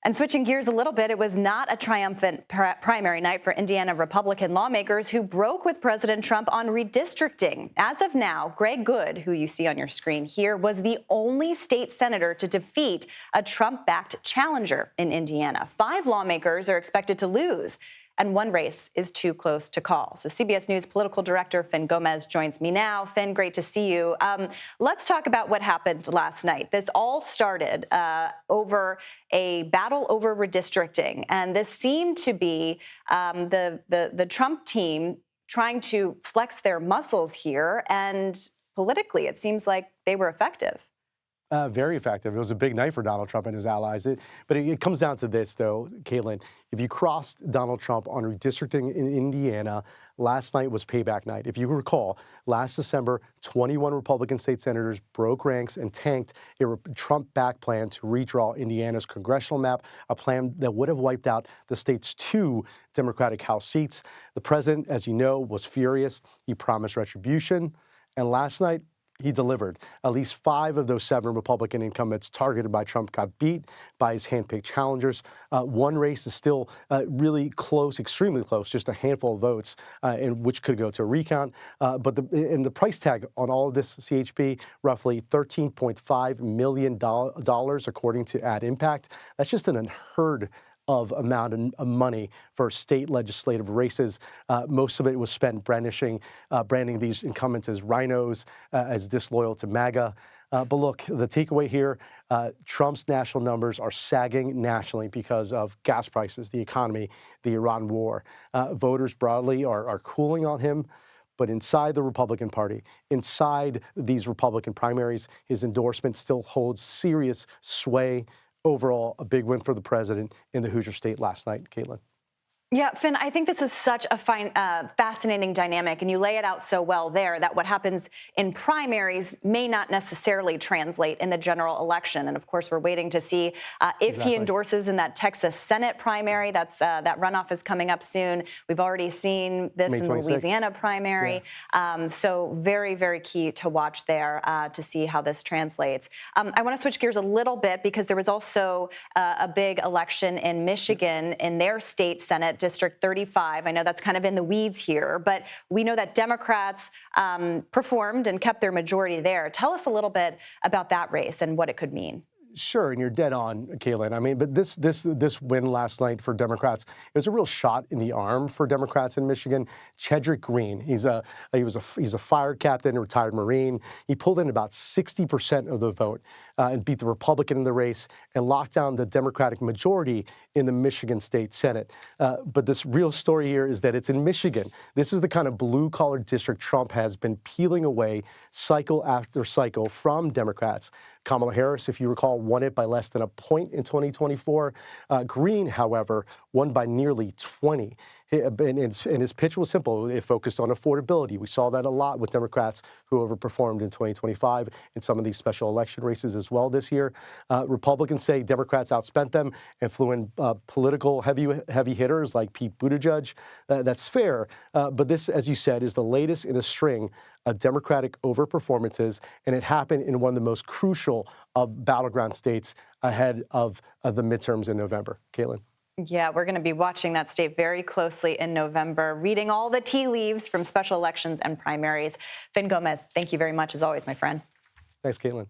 And switching gears a little bit, it was not a triumphant primary night for Indiana Republican lawmakers who broke with President Trump on redistricting. As of now, Greg Good, who you see on your screen here, was the only state senator to defeat a Trump-backed challenger in Indiana. 5 lawmakers are expected to lose, and one race is too close to call. So CBS News political director Fin Gómez joins me now. Fin, great to see you. Let's talk about what happened last night. This all started over a battle over redistricting, and this seemed to be the Trump team trying to flex their muscles here, and politically it seems like they were effective. Very effective. It was a big night for Donald Trump and his allies. But it comes down to this, though, Caitlin. If you crossed Donald Trump on redistricting in Indiana, last night was payback night. If you recall, last December, 21 Republican state senators broke ranks and tanked a Trump-backed plan to redraw Indiana's congressional map, a plan that would have wiped out the state's 2 Democratic House seats. The president, as you know, was furious. He promised retribution. And last night, he delivered. At least 5 of those 7 Republican incumbents targeted by Trump got beat by his handpicked challengers. One race is still really close, extremely close, just a handful of votes, in which could go to a recount. But the price tag on all of this, CHP, roughly $13.5 million, according to Ad Impact. That's just an unheard of amount of money for state legislative races. Most of it was spent branding these incumbents as rhinos, as disloyal to MAGA. But look, the takeaway here, Trump's national numbers are sagging nationally because of gas prices, the economy, the Iran war. Voters broadly are cooling on him. But inside the Republican Party, inside these Republican primaries, his endorsement still holds serious sway. Overall, a big win for the president in the Hoosier State last night, Caitlin. Yeah, Fin, I think this is such a fascinating dynamic, and you lay it out so well there that what happens in primaries may not necessarily translate in the general election. And of course, we're waiting to see if he endorses in that Texas Senate primary. That runoff is coming up soon. We've already seen this in the Louisiana primary. Yeah. So very, very key to watch there to see how this translates. I want to switch gears a little bit because there was also a big election in Michigan in their state Senate, District 35. I know that's kind of in the weeds here, but we know that Democrats performed and kept their majority there. Tell us a little bit about that race and what it could mean. Sure, and you're dead on, Caitlin. I mean, but this win last night for Democrats, it was a real shot in the arm for Democrats in Michigan. Chedrick Green, he's a fire captain, a retired Marine. He pulled in about 60% of the vote and beat the Republican in the race and locked down the Democratic majority in the Michigan State Senate. But this real story here is that it's in Michigan. This is the kind of blue-collar district Trump has been peeling away cycle after cycle from Democrats. Kamala Harris, if you recall, won it by less than a point in 2024. Green, however, won by nearly 20. And his pitch was simple. It focused on affordability. We saw that a lot with Democrats who overperformed in 2025 in some of these special election races as well this year. Republicans say Democrats outspent them and flew in political heavy hitters like Pete Buttigieg. That's fair. But this, as you said, is the latest in a string of Democratic overperformances, and it happened in one of the most crucial of battleground states ahead of the midterms in November. Caitlin. Yeah, we're going to be watching that state very closely in November, reading all the tea leaves from special elections and primaries. Fin Gómez, thank you very much, as always, my friend. Thanks, Caitlin.